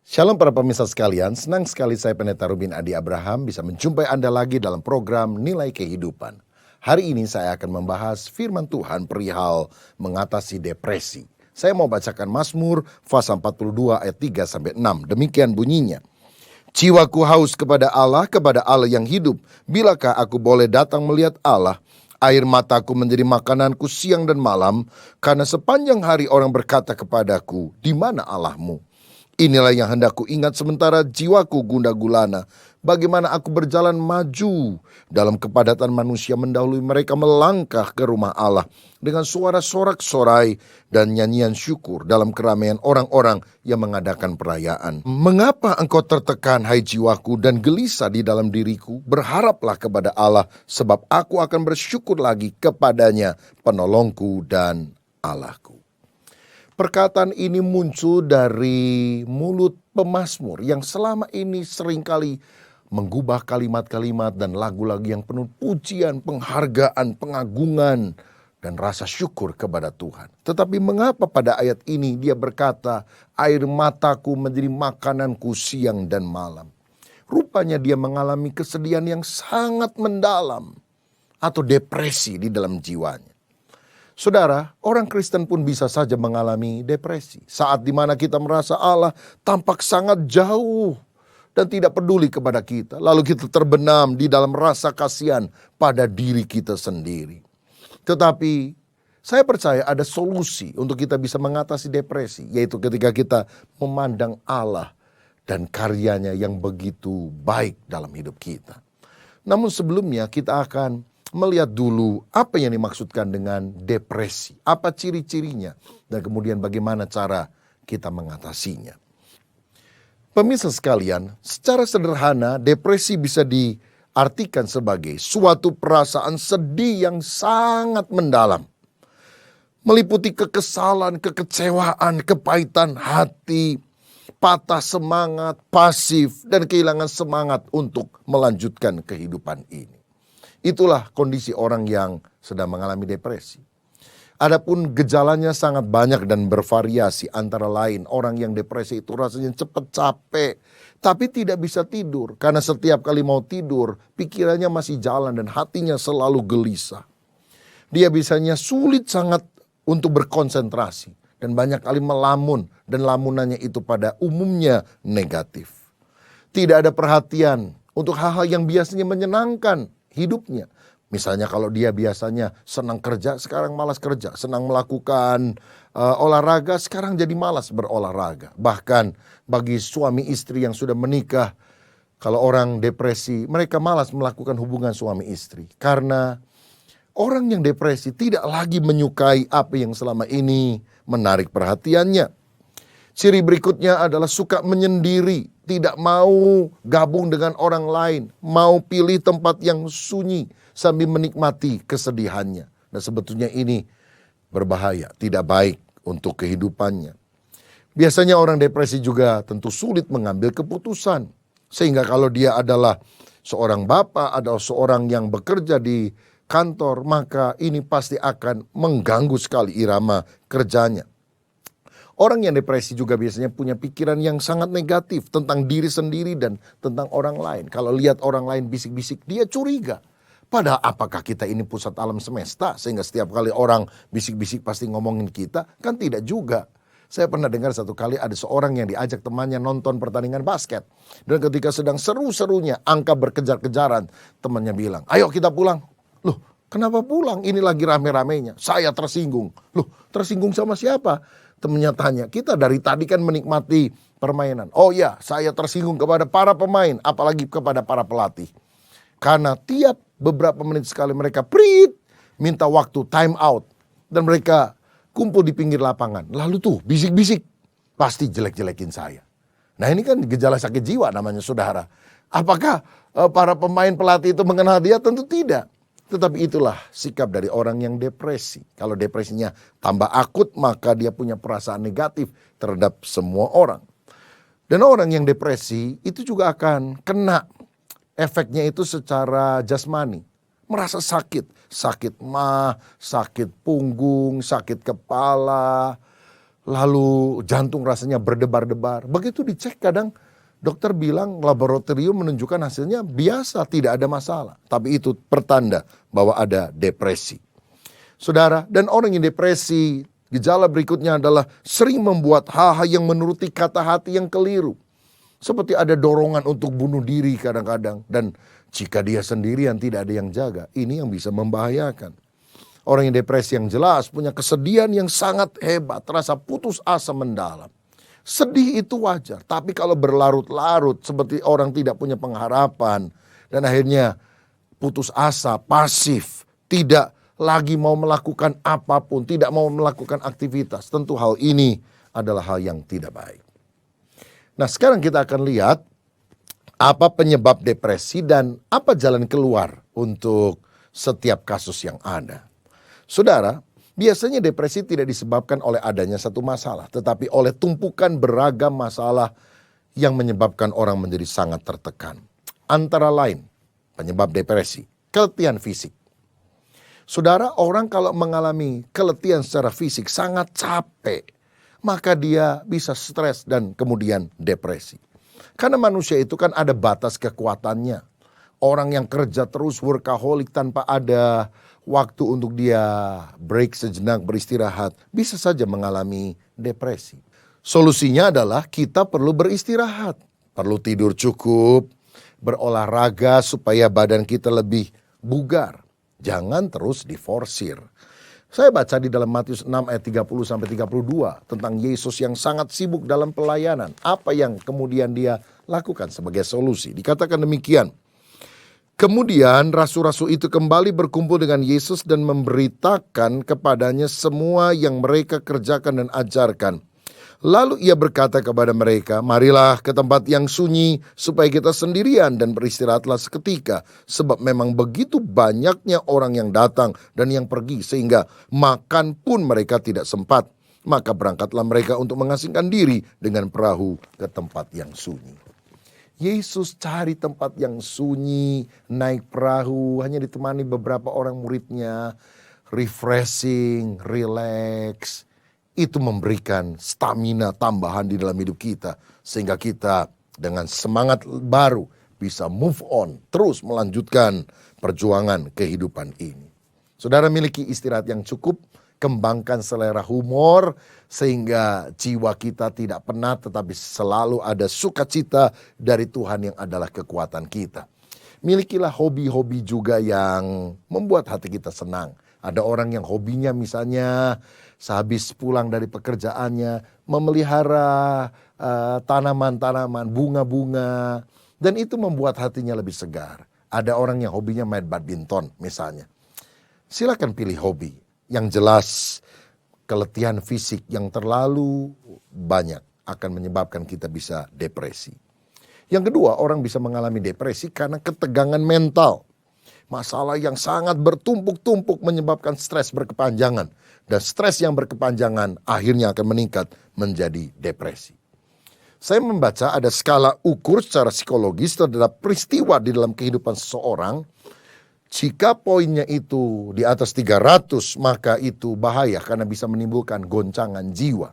Shalom para pemirsa sekalian, senang sekali saya Pendeta Rubin Adi Abraham bisa menjumpai Anda lagi dalam program Nilai Kehidupan. Hari ini saya akan membahas firman Tuhan perihal mengatasi depresi. Saya mau bacakan Mazmur pasal 42 ayat 3-6. Demikian bunyinya. Jiwaku haus kepada Allah yang hidup. Bilakah aku boleh datang melihat Allah? Air mataku menjadi makananku siang dan malam, karena sepanjang hari orang berkata kepadaku, di mana Allahmu? Inilah yang hendak ku ingat sementara jiwaku gundah gulana. Bagaimana aku berjalan maju dalam kepadatan manusia mendahului mereka melangkah ke rumah Allah dengan suara sorak-sorai dan nyanyian syukur dalam keramaian orang-orang yang mengadakan perayaan. Mengapa engkau tertekan hai jiwaku dan gelisah di dalam diriku? Berharaplah kepada Allah sebab aku akan bersyukur lagi kepadanya, penolongku dan Allahku. Perkataan ini muncul dari mulut pemazmur yang selama ini seringkali menggubah kalimat-kalimat dan lagu-lagu yang penuh pujian, penghargaan, pengagungan, dan rasa syukur kepada Tuhan. Tetapi mengapa pada ayat ini dia berkata, air mataku menjadi makananku siang dan malam? Rupanya dia mengalami kesedihan yang sangat mendalam atau depresi di dalam jiwanya. Saudara, orang Kristen pun bisa saja mengalami depresi. Saat dimana kita merasa Allah tampak sangat jauh dan tidak peduli kepada kita. Lalu kita terbenam di dalam rasa kasihan pada diri kita sendiri. Tetapi saya percaya ada solusi untuk kita bisa mengatasi depresi. Yaitu ketika kita memandang Allah dan karyanya yang begitu baik dalam hidup kita. Namun sebelumnya kita akan melihat dulu apa yang dimaksudkan dengan depresi, apa ciri-cirinya, dan kemudian bagaimana cara kita mengatasinya. Pemirsa sekalian, secara sederhana depresi bisa diartikan sebagai suatu perasaan sedih yang sangat mendalam. Meliputi kekesalan, kekecewaan, kepahitan hati, patah semangat, pasif, dan kehilangan semangat untuk melanjutkan kehidupan ini. Itulah kondisi orang yang sedang mengalami depresi. Adapun gejalanya sangat banyak dan bervariasi, antara lain orang yang depresi itu rasanya cepat capek, tapi tidak bisa tidur. Karena setiap kali mau tidur, pikirannya masih jalan dan hatinya selalu gelisah. Dia biasanya sulit sangat untuk berkonsentrasi dan banyak kali melamun, dan lamunannya itu pada umumnya negatif. Tidak ada perhatian untuk hal-hal yang biasanya menyenangkan hidupnya. Misalnya kalau dia biasanya senang kerja, sekarang malas kerja. Senang melakukan olahraga, sekarang jadi malas berolahraga. Bahkan bagi suami istri yang sudah menikah, kalau orang depresi, mereka malas melakukan hubungan suami istri. Karena orang yang depresi tidak lagi menyukai apa yang selama ini menarik perhatiannya. Ciri berikutnya adalah suka menyendiri, tidak mau gabung dengan orang lain, mau pilih tempat yang sunyi sambil menikmati kesedihannya. Dan sebetulnya ini berbahaya, tidak baik untuk kehidupannya. Biasanya orang depresi juga tentu sulit mengambil keputusan. Sehingga kalau dia adalah seorang bapak, adalah seorang yang bekerja di kantor, maka ini pasti akan mengganggu sekali irama kerjanya. Orang yang depresi juga biasanya punya pikiran yang sangat negatif tentang diri sendiri dan tentang orang lain. Kalau lihat orang lain bisik-bisik, dia curiga. Padahal apakah kita ini pusat alam semesta? Sehingga setiap kali orang bisik-bisik pasti ngomongin kita? Kan tidak juga. Saya pernah dengar satu kali ada seorang yang diajak temannya nonton pertandingan basket. Dan ketika sedang seru-serunya, angka berkejar-kejaran, temannya bilang, ayo kita pulang. Loh, kenapa pulang? Ini lagi rame-ramenya. Saya tersinggung. Loh, tersinggung sama siapa? Temannya tanya, kita dari tadi kan menikmati permainan. Oh ya, saya tersinggung kepada para pemain, apalagi kepada para pelatih. Karena tiap beberapa menit sekali mereka minta waktu time out. Dan mereka kumpul di pinggir lapangan. Lalu tuh bisik-bisik, pasti jelek-jelekin saya. Nah ini kan gejala sakit jiwa namanya saudara. Apakah para pemain pelatih itu mengenal dia? Tentu tidak. Tetapi itulah sikap dari orang yang depresi. Kalau depresinya tambah akut, maka dia punya perasaan negatif terhadap semua orang. Dan orang yang depresi itu juga akan kena efeknya itu secara jasmani. Merasa sakit, sakit mah, sakit punggung, sakit kepala, lalu jantung rasanya berdebar-debar. Begitu dicek kadang dokter bilang laboratorium menunjukkan hasilnya biasa, tidak ada masalah. Tapi itu pertanda bahwa ada depresi. Saudara, dan orang yang depresi, gejala berikutnya adalah sering membuat hal-hal yang menuruti kata hati yang keliru. Seperti ada dorongan untuk bunuh diri kadang-kadang. Dan jika dia sendirian tidak ada yang jaga, ini yang bisa membahayakan. Orang yang depresi yang jelas punya kesedihan yang sangat hebat, terasa putus asa mendalam. Sedih itu wajar, tapi kalau berlarut-larut seperti orang tidak punya pengharapan dan akhirnya putus asa, pasif, tidak lagi mau melakukan apapun, tidak mau melakukan aktivitas, tentu hal ini adalah hal yang tidak baik. Nah, sekarang kita akan lihat apa penyebab depresi dan apa jalan keluar untuk setiap kasus yang ada. Saudara, biasanya depresi tidak disebabkan oleh adanya satu masalah, tetapi oleh tumpukan beragam masalah yang menyebabkan orang menjadi sangat tertekan. Antara lain, penyebab depresi, keletihan fisik. Saudara, orang kalau mengalami keletihan secara fisik sangat capek, maka dia bisa stres dan kemudian depresi. Karena manusia itu kan ada batas kekuatannya. Orang yang kerja terus workaholic tanpa ada waktu untuk dia break sejenak beristirahat, bisa saja mengalami depresi. Solusinya adalah kita perlu beristirahat, perlu tidur cukup, berolahraga supaya badan kita lebih bugar. Jangan terus diforsir. Saya baca di dalam Matius 6 ayat 30-32 tentang Yesus yang sangat sibuk dalam pelayanan. Apa yang kemudian dia lakukan sebagai solusi? Dikatakan demikian. Kemudian rasul-rasul itu kembali berkumpul dengan Yesus dan memberitakan kepadanya semua yang mereka kerjakan dan ajarkan. Lalu ia berkata kepada mereka, marilah ke tempat yang sunyi supaya kita sendirian dan beristirahatlah seketika. Sebab memang begitu banyaknya orang yang datang dan yang pergi sehingga makan pun mereka tidak sempat. Maka berangkatlah mereka untuk mengasingkan diri dengan perahu ke tempat yang sunyi. Yesus cari tempat yang sunyi, naik perahu, hanya ditemani beberapa orang muridnya, refreshing, relax. Itu memberikan stamina tambahan di dalam hidup kita, sehingga kita dengan semangat baru bisa move on, terus melanjutkan perjuangan kehidupan ini. Saudara miliki istirahat yang cukup, kembangkan selera humor, sehingga jiwa kita tidak penat tetapi selalu ada sukacita dari Tuhan yang adalah kekuatan kita. Milikilah hobi-hobi juga yang membuat hati kita senang. Ada orang yang hobinya misalnya sehabis pulang dari pekerjaannya memelihara tanaman-tanaman, bunga-bunga, dan itu membuat hatinya lebih segar. Ada orang yang hobinya main badminton misalnya. Silakan pilih hobi. Yang jelas keletihan fisik yang terlalu banyak akan menyebabkan kita bisa depresi. Yang kedua, orang bisa mengalami depresi karena ketegangan mental. Masalah yang sangat bertumpuk-tumpuk menyebabkan stres berkepanjangan. Dan stres yang berkepanjangan akhirnya akan meningkat menjadi depresi. Saya membaca ada skala ukur secara psikologis terhadap peristiwa di dalam kehidupan seseorang. Jika poinnya itu di atas 300, maka itu bahaya karena bisa menimbulkan goncangan jiwa.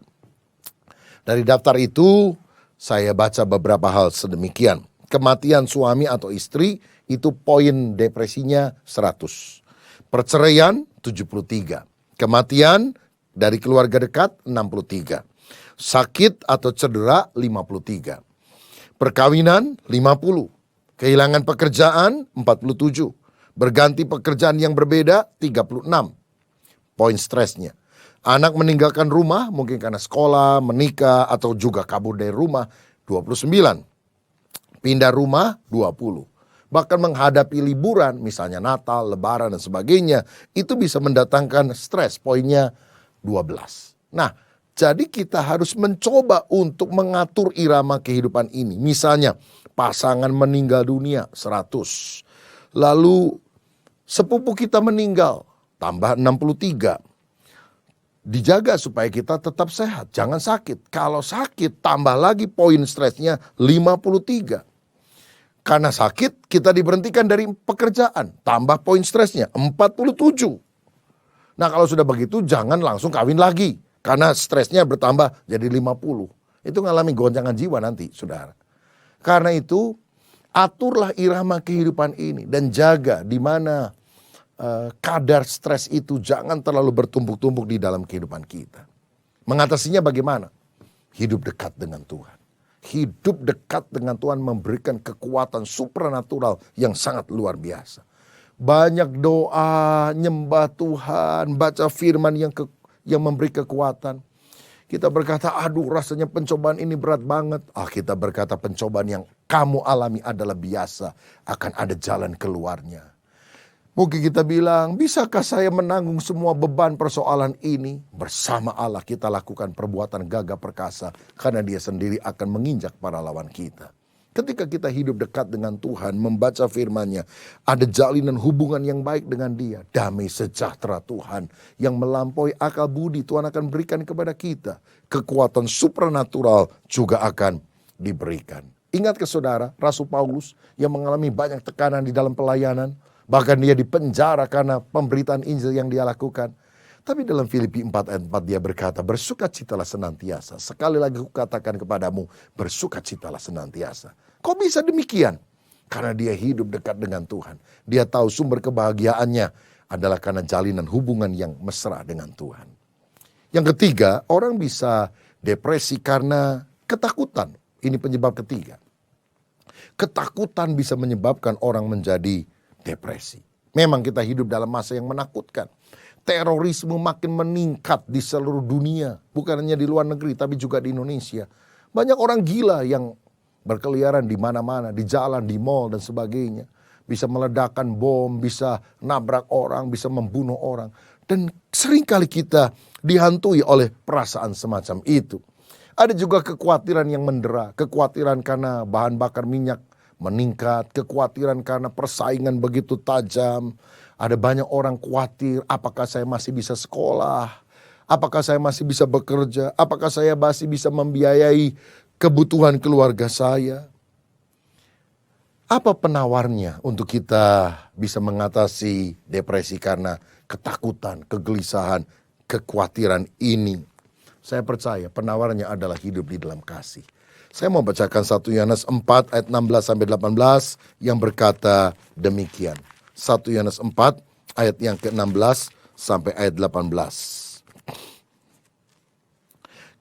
Dari daftar itu, saya baca beberapa hal sedemikian. Kematian suami atau istri, itu poin depresinya 100. Perceraian, 73. Kematian dari keluarga dekat, 63. Sakit atau cedera, 53. Perkawinan, 50. Kehilangan pekerjaan, 47. Berganti pekerjaan yang berbeda 36 poin stresnya. Anak meninggalkan rumah mungkin karena sekolah, menikah atau juga kabur dari rumah 29. Pindah rumah 20. Bahkan menghadapi liburan misalnya Natal, Lebaran dan sebagainya itu bisa mendatangkan stres poinnya 12. Nah, jadi kita harus mencoba untuk mengatur irama kehidupan ini. Misalnya pasangan meninggal dunia 100. Lalu sepupu kita meninggal, tambah 63. Dijaga supaya kita tetap sehat, jangan sakit. Kalau sakit, tambah lagi poin stresnya 53. Karena sakit, kita diberhentikan dari pekerjaan, tambah poin stresnya 47. Nah kalau sudah begitu, jangan langsung kawin lagi. Karena stresnya bertambah jadi 50. Itu ngalami goncangan jiwa nanti, saudara. Karena itu, aturlah irama kehidupan ini dan jaga di mana kadar stres itu jangan terlalu bertumpuk-tumpuk di dalam kehidupan kita. Mengatasinya bagaimana? Hidup dekat dengan Tuhan. Hidup dekat dengan Tuhan memberikan kekuatan supranatural yang sangat luar biasa. Banyak doa, nyembah Tuhan, baca firman yang memberi kekuatan. Kita berkata, aduh rasanya pencobaan ini berat banget. Kita berkata pencobaan yang kamu alami adalah biasa. Akan ada jalan keluarnya. Mungkin kita bilang, bisakah saya menanggung semua beban persoalan ini? Bersama Allah kita lakukan perbuatan gagah perkasa. Karena Dia sendiri akan menginjak para lawan kita. Ketika kita hidup dekat dengan Tuhan, membaca firman-Nya, ada jalinan hubungan yang baik dengan Dia. Damai sejahtera Tuhan yang melampaui akal budi Tuhan akan berikan kepada kita. Kekuatan supranatural juga akan diberikan. Ingat ke saudara, Rasul Paulus yang mengalami banyak tekanan di dalam pelayanan. Bahkan dia dipenjara karena pemberitaan Injil yang dia lakukan. Tapi dalam Filipi 4 ayat 4 dia berkata, bersukacitalah senantiasa. Sekali lagi aku katakan kepadamu, bersukacitalah senantiasa. Kok bisa demikian? Karena dia hidup dekat dengan Tuhan. Dia tahu sumber kebahagiaannya adalah karena jalinan hubungan yang mesra dengan Tuhan. Yang ketiga, orang bisa depresi karena ketakutan. Ini penyebab ketiga. Ketakutan bisa menyebabkan orang menjadi depresi. Memang kita hidup dalam masa yang menakutkan. Terorisme makin meningkat di seluruh dunia. Bukan hanya di luar negeri, tapi juga di Indonesia. Banyak orang gila yang berkeliaran di mana-mana, di jalan, di mall, dan sebagainya. Bisa meledakkan bom, bisa nabrak orang, bisa membunuh orang. Dan seringkali kita dihantui oleh perasaan semacam itu. Ada juga kekhawatiran yang mendera. Kekhawatiran karena bahan bakar minyak meningkat. Kekhawatiran karena persaingan begitu tajam. Ada banyak orang khawatir, apakah saya masih bisa sekolah? Apakah saya masih bisa bekerja? Apakah saya masih bisa membiayai kebutuhan keluarga saya? Apa penawarnya untuk kita bisa mengatasi depresi karena ketakutan, kegelisahan, kekhawatiran ini? Saya percaya penawarnya adalah hidup di dalam kasih. Saya mau bacakan 1 Yohanes 4 ayat 16-18 yang berkata demikian. 1 Yohanes 4 ayat yang ke-16 sampai ayat 18.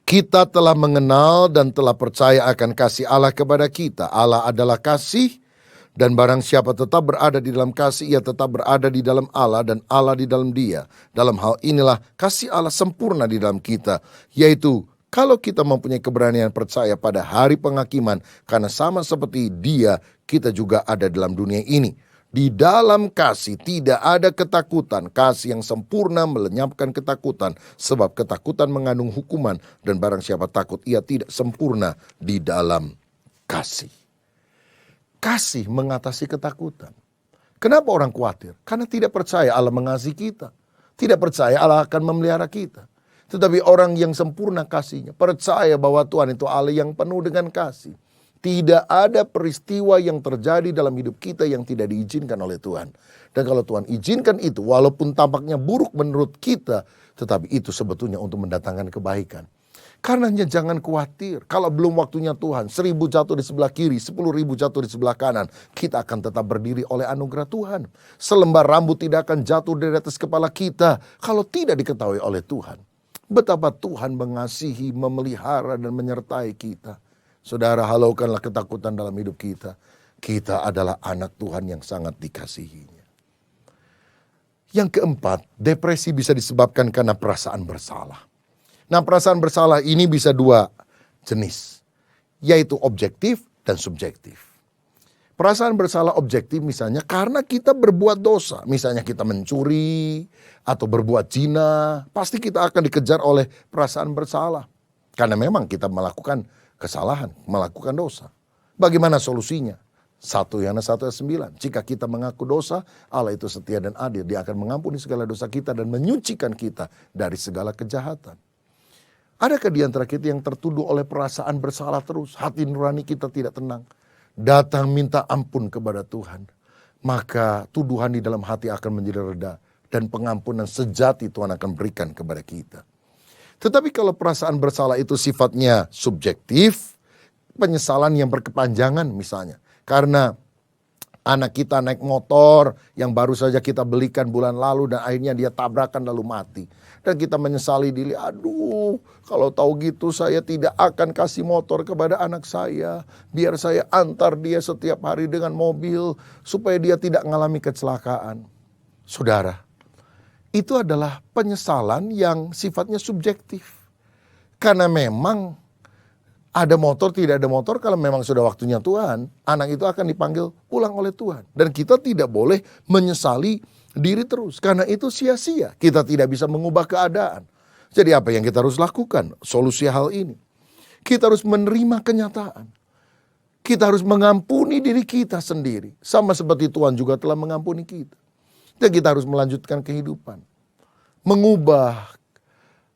Kita telah mengenal dan telah percaya akan kasih Allah kepada kita. Allah adalah kasih, dan barang siapa tetap berada di dalam kasih, ia tetap berada di dalam Allah dan Allah di dalam dia. Dalam hal inilah kasih Allah sempurna di dalam kita, yaitu kalau kita mempunyai keberanian percaya pada hari penghakiman, karena sama seperti Dia, kita juga ada dalam dunia ini. Di dalam kasih tidak ada ketakutan. Kasih yang sempurna melenyapkan ketakutan, sebab ketakutan mengandung hukuman, dan barang siapa takut ia tidak sempurna di dalam kasih. Kasih mengatasi ketakutan. Kenapa orang khawatir? Karena tidak percaya Allah mengasihi kita. Tidak percaya Allah akan memelihara kita. Tetapi orang yang sempurna kasihnya, percaya bahwa Tuhan itu Allah yang penuh dengan kasih. Tidak ada peristiwa yang terjadi dalam hidup kita yang tidak diizinkan oleh Tuhan. Dan kalau Tuhan izinkan itu, walaupun tampaknya buruk menurut kita, tetapi itu sebetulnya untuk mendatangkan kebaikan. Karenanya jangan khawatir, kalau belum waktunya Tuhan, 1000 jatuh di sebelah kiri, 10.000 jatuh di sebelah kanan, kita akan tetap berdiri oleh anugerah Tuhan. Selembar rambut tidak akan jatuh dari atas kepala kita kalau tidak diketahui oleh Tuhan. Betapa Tuhan mengasihi, memelihara, dan menyertai kita. Saudara, halaukanlah ketakutan dalam hidup kita. Kita adalah anak Tuhan yang sangat dikasihinya. Yang keempat, depresi bisa disebabkan karena perasaan bersalah. Nah, perasaan bersalah ini bisa 2 jenis, yaitu objektif dan subjektif. Perasaan bersalah objektif misalnya karena kita berbuat dosa. Misalnya kita mencuri atau berbuat zina, pasti kita akan dikejar oleh perasaan bersalah. Karena memang kita melakukan kesalahan, melakukan dosa. Bagaimana solusinya? 1 Yohanes 1 ayat 9. Jika kita mengaku dosa, Allah itu setia dan adil. Dia akan mengampuni segala dosa kita dan menyucikan kita dari segala kejahatan. Adakah di antara kita yang tertuduh oleh perasaan bersalah terus? Hati nurani kita tidak tenang. Datang minta ampun kepada Tuhan. Maka tuduhan di dalam hati akan menjadi reda. Dan pengampunan sejati Tuhan akan berikan kepada kita. Tetapi kalau perasaan bersalah itu sifatnya subjektif, penyesalan yang berkepanjangan misalnya, karena anak kita naik motor yang baru saja kita belikan bulan lalu dan akhirnya dia tabrakan lalu mati. Dan kita menyesali diri, aduh kalau tahu gitu saya tidak akan kasih motor kepada anak saya. Biar saya antar dia setiap hari dengan mobil supaya dia tidak mengalami kecelakaan. Saudara, itu adalah penyesalan yang sifatnya subjektif. Karena memang ada motor, tidak ada motor, kalau memang sudah waktunya Tuhan, anak itu akan dipanggil pulang oleh Tuhan. Dan kita tidak boleh menyesali diri terus, karena itu sia-sia. Kita tidak bisa mengubah keadaan. Jadi apa yang kita harus lakukan? Solusi hal ini, kita harus menerima kenyataan. Kita harus mengampuni diri kita sendiri, sama seperti Tuhan juga telah mengampuni kita. Dan kita harus melanjutkan kehidupan, mengubah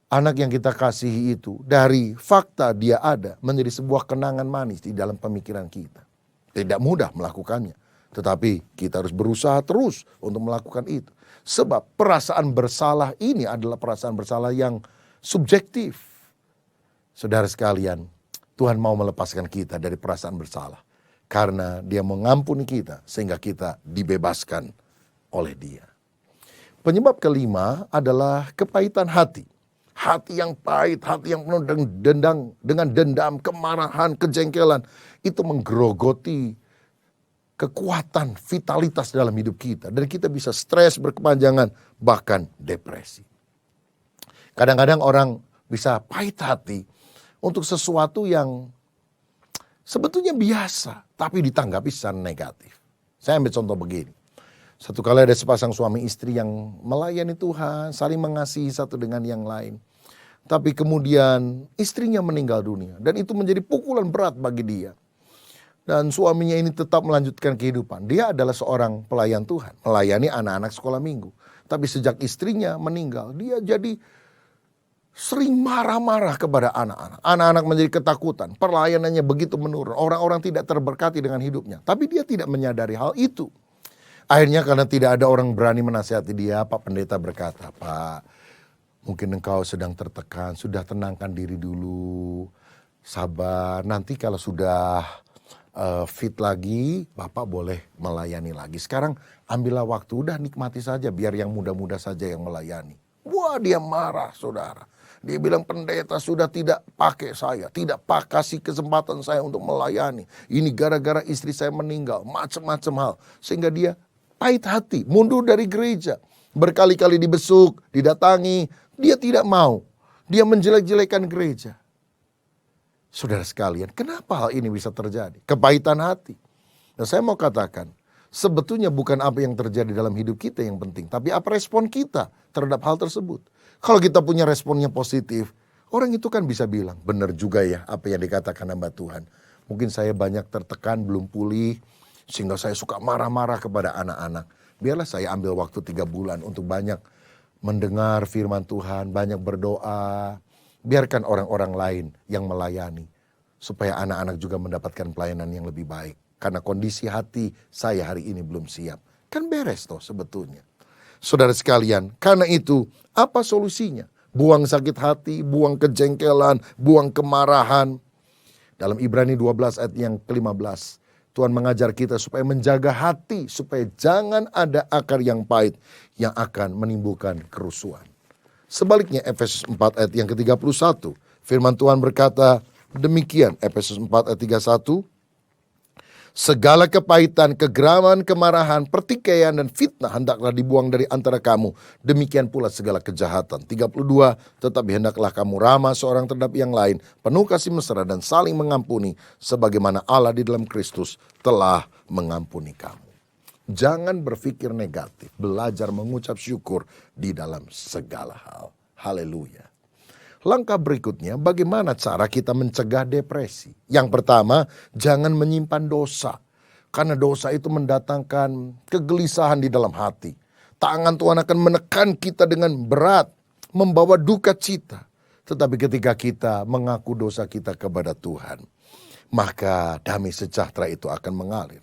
anak yang kita kasihi itu dari fakta dia ada menjadi sebuah kenangan manis di dalam pemikiran kita. Tidak mudah melakukannya, tetapi kita harus berusaha terus untuk melakukan itu. Sebab perasaan bersalah ini adalah perasaan bersalah yang subjektif. Saudara sekalian, Tuhan mau melepaskan kita dari perasaan bersalah. Karena Dia mengampuni kita sehingga kita dibebaskan oleh Dia. Penyebab kelima adalah kepahitan hati. Hati yang pahit, hati yang penuh dengan dendam, kemarahan, kejengkelan. Itu menggerogoti kekuatan, vitalitas dalam hidup kita. Dan kita bisa stres berkepanjangan, bahkan depresi. Kadang-kadang orang bisa pahit hati untuk sesuatu yang sebetulnya biasa, tapi ditanggapi secara negatif. Saya ambil contoh begini. Satu kali ada sepasang suami istri yang melayani Tuhan, saling mengasihi satu dengan yang lain. Tapi kemudian istrinya meninggal dunia, dan itu menjadi pukulan berat bagi dia. Dan suaminya ini tetap melanjutkan kehidupan. Dia adalah seorang pelayan Tuhan, melayani anak-anak sekolah minggu. Tapi sejak istrinya meninggal, dia jadi sering marah-marah kepada anak-anak. Anak-anak menjadi ketakutan, pelayanannya begitu menurun. Orang-orang tidak terberkati dengan hidupnya. Tapi dia tidak menyadari hal itu. Akhirnya karena tidak ada orang berani menasihati dia, Pak Pendeta berkata, Pak, mungkin engkau sedang tertekan, sudah tenangkan diri dulu. Sabar, nanti kalau sudah fit lagi, Bapak boleh melayani lagi. Sekarang ambillah waktu, udah nikmati saja, biar yang muda-muda saja yang melayani. Wah, dia marah, saudara. Dia bilang, pendeta sudah tidak pakai saya, tidak kasih kesempatan saya untuk melayani. Ini gara-gara istri saya meninggal, macam-macam hal. Sehingga dia pahit hati, mundur dari gereja. Berkali-kali dibesuk, didatangi, dia tidak mau. Dia menjelek-jelekan gereja. Saudara sekalian, kenapa hal ini bisa terjadi? Kepahitan hati. Dan saya mau katakan, sebetulnya bukan apa yang terjadi dalam hidup kita yang penting, tapi apa respon kita terhadap hal tersebut. Kalau kita punya responnya positif, orang itu kan bisa bilang, benar juga ya apa yang dikatakan hamba Tuhan. Mungkin saya banyak tertekan, belum pulih, sehingga saya suka marah-marah kepada anak-anak. Biarlah saya ambil waktu 3 bulan untuk banyak mendengar firman Tuhan, banyak berdoa. Biarkan orang-orang lain yang melayani, supaya anak-anak juga mendapatkan pelayanan yang lebih baik. Karena kondisi hati saya hari ini belum siap. Kan beres toh sebetulnya. Saudara sekalian, karena itu apa solusinya? Buang sakit hati, buang kejengkelan, buang kemarahan. Dalam Ibrani 12 ayat yang ke-15, Tuhan mengajar kita supaya menjaga hati, supaya jangan ada akar yang pahit yang akan menimbulkan kerusuhan. Sebaliknya Efesus 4 ayat yang ke-31, firman Tuhan berkata demikian, Efesus 4 ayat 31, segala kepahitan, kegeraman, kemarahan, pertikaian, dan fitnah hendaklah dibuang dari antara kamu. Demikian pula segala kejahatan. 32, tetapi hendaklah kamu ramah seorang terhadap yang lain, penuh kasih mesra dan saling mengampuni, sebagaimana Allah di dalam Kristus telah mengampuni kamu. Jangan berpikir negatif, belajar mengucap syukur di dalam segala hal. Haleluya. Langkah berikutnya, bagaimana cara kita mencegah depresi? Yang pertama, jangan menyimpan dosa. Karena dosa itu mendatangkan kegelisahan di dalam hati. Tangan Tuhan akan menekan kita dengan berat, membawa duka cita. Tetapi ketika kita mengaku dosa kita kepada Tuhan, maka damai sejahtera itu akan mengalir.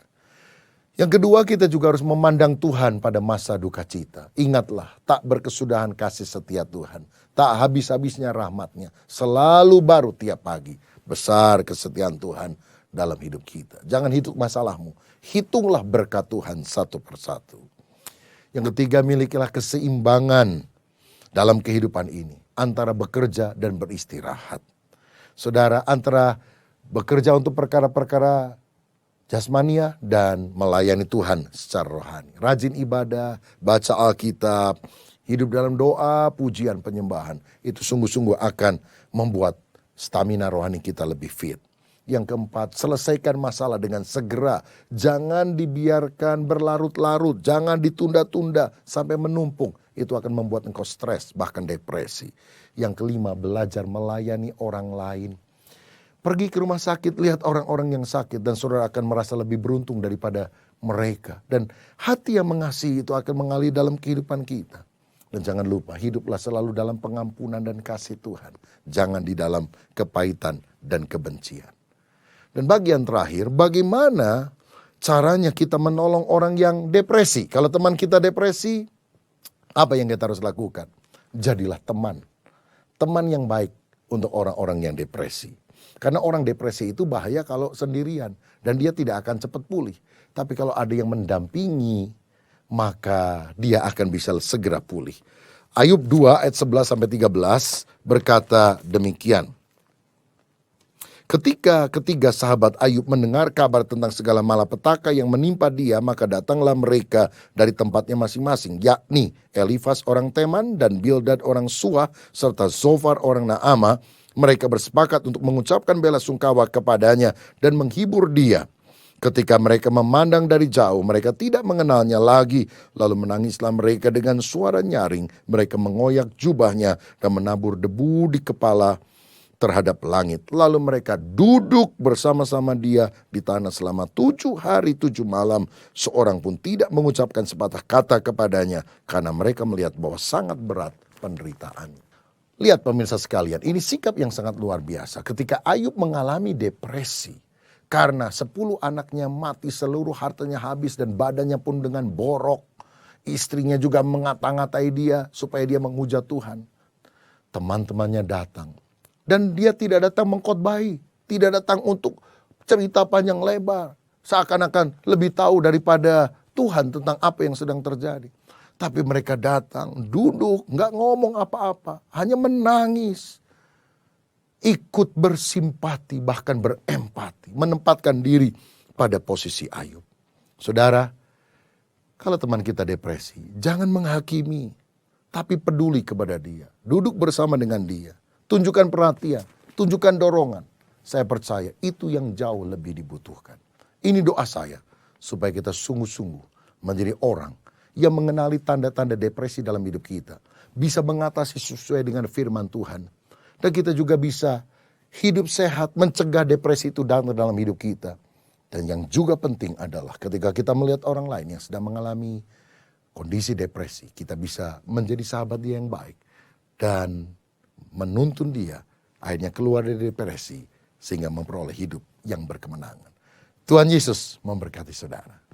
Yang kedua, kita juga harus memandang Tuhan pada masa duka cita. Ingatlah, tak berkesudahan kasih setia Tuhan. Tak habis-habisnya rahmatnya. Selalu baru tiap pagi. Besar kesetiaan Tuhan dalam hidup kita. Jangan hitung masalahmu. Hitunglah berkat Tuhan satu persatu. Yang ketiga, milikilah keseimbangan dalam kehidupan ini. Antara bekerja dan beristirahat. Saudara, antara bekerja untuk perkara-perkara jasmania dan melayani Tuhan secara rohani. Rajin ibadah, baca Alkitab, hidup dalam doa, pujian, penyembahan. Itu sungguh-sungguh akan membuat stamina rohani kita lebih fit. Yang keempat, selesaikan masalah dengan segera. Jangan dibiarkan berlarut-larut, jangan ditunda-tunda sampai menumpuk. Itu akan membuat engkau stres, bahkan depresi. Yang kelima, belajar melayani orang lain. Pergi ke rumah sakit, lihat orang-orang yang sakit dan saudara akan merasa lebih beruntung daripada mereka. Dan hati yang mengasihi itu akan mengalir dalam kehidupan kita. Dan jangan lupa, hiduplah selalu dalam pengampunan dan kasih Tuhan. Jangan di dalam kepahitan dan kebencian. Dan bagian terakhir, bagaimana caranya kita menolong orang yang depresi? Kalau teman kita depresi, apa yang kita harus lakukan? Jadilah teman. Teman yang baik untuk orang-orang yang depresi. Karena orang depresi itu bahaya kalau sendirian. Dan dia tidak akan cepat pulih. Tapi kalau ada yang mendampingi, maka dia akan bisa segera pulih. Ayub 2 ayat 11-13 berkata demikian. Ketika ketiga sahabat Ayub mendengar kabar tentang segala malapetaka yang menimpa dia, maka datanglah mereka dari tempatnya masing-masing, yakni Elifas orang Teman dan Bildad orang Suah serta Zofar orang Naamah. Mereka bersepakat untuk mengucapkan bela sungkawa kepadanya dan menghibur dia. Ketika mereka memandang dari jauh, mereka tidak mengenalnya lagi. Lalu menangislah mereka dengan suara nyaring. Mereka mengoyak jubahnya dan menabur debu di kepala terhadap langit. Lalu mereka duduk bersama-sama dia di tanah selama 7 hari 7 malam. Seorang pun tidak mengucapkan sepatah kata kepadanya, karena mereka melihat bahwa sangat berat penderitaannya. Lihat pemirsa sekalian, ini sikap yang sangat luar biasa. Ketika Ayub mengalami depresi, karena 10 anaknya mati, seluruh hartanya habis dan badannya pun dengan borok. Istrinya juga mengata-ngatai dia supaya dia menghujat Tuhan. Teman-temannya datang. Dan dia tidak datang mengkhotbahi, tidak datang untuk cerita panjang lebar. Seakan-akan lebih tahu daripada Tuhan tentang apa yang sedang terjadi. Tapi mereka datang, duduk, gak ngomong apa-apa, hanya menangis. Ikut bersimpati, bahkan berempati, menempatkan diri pada posisi Ayub. Saudara, kalau teman kita depresi, jangan menghakimi, tapi peduli kepada dia. Duduk bersama dengan dia, tunjukkan perhatian, tunjukkan dorongan. Saya percaya itu yang jauh lebih dibutuhkan. Ini doa saya, supaya kita sungguh-sungguh menjadi orang yang mengenali tanda-tanda depresi dalam hidup kita. Bisa mengatasi sesuai dengan firman Tuhan. Dan kita juga bisa hidup sehat, mencegah depresi itu dalam hidup kita. Dan yang juga penting adalah ketika kita melihat orang lain yang sedang mengalami kondisi depresi, kita bisa menjadi sahabat dia yang baik. Dan menuntun dia akhirnya keluar dari depresi sehingga memperoleh hidup yang berkemenangan. Tuhan Yesus memberkati saudara.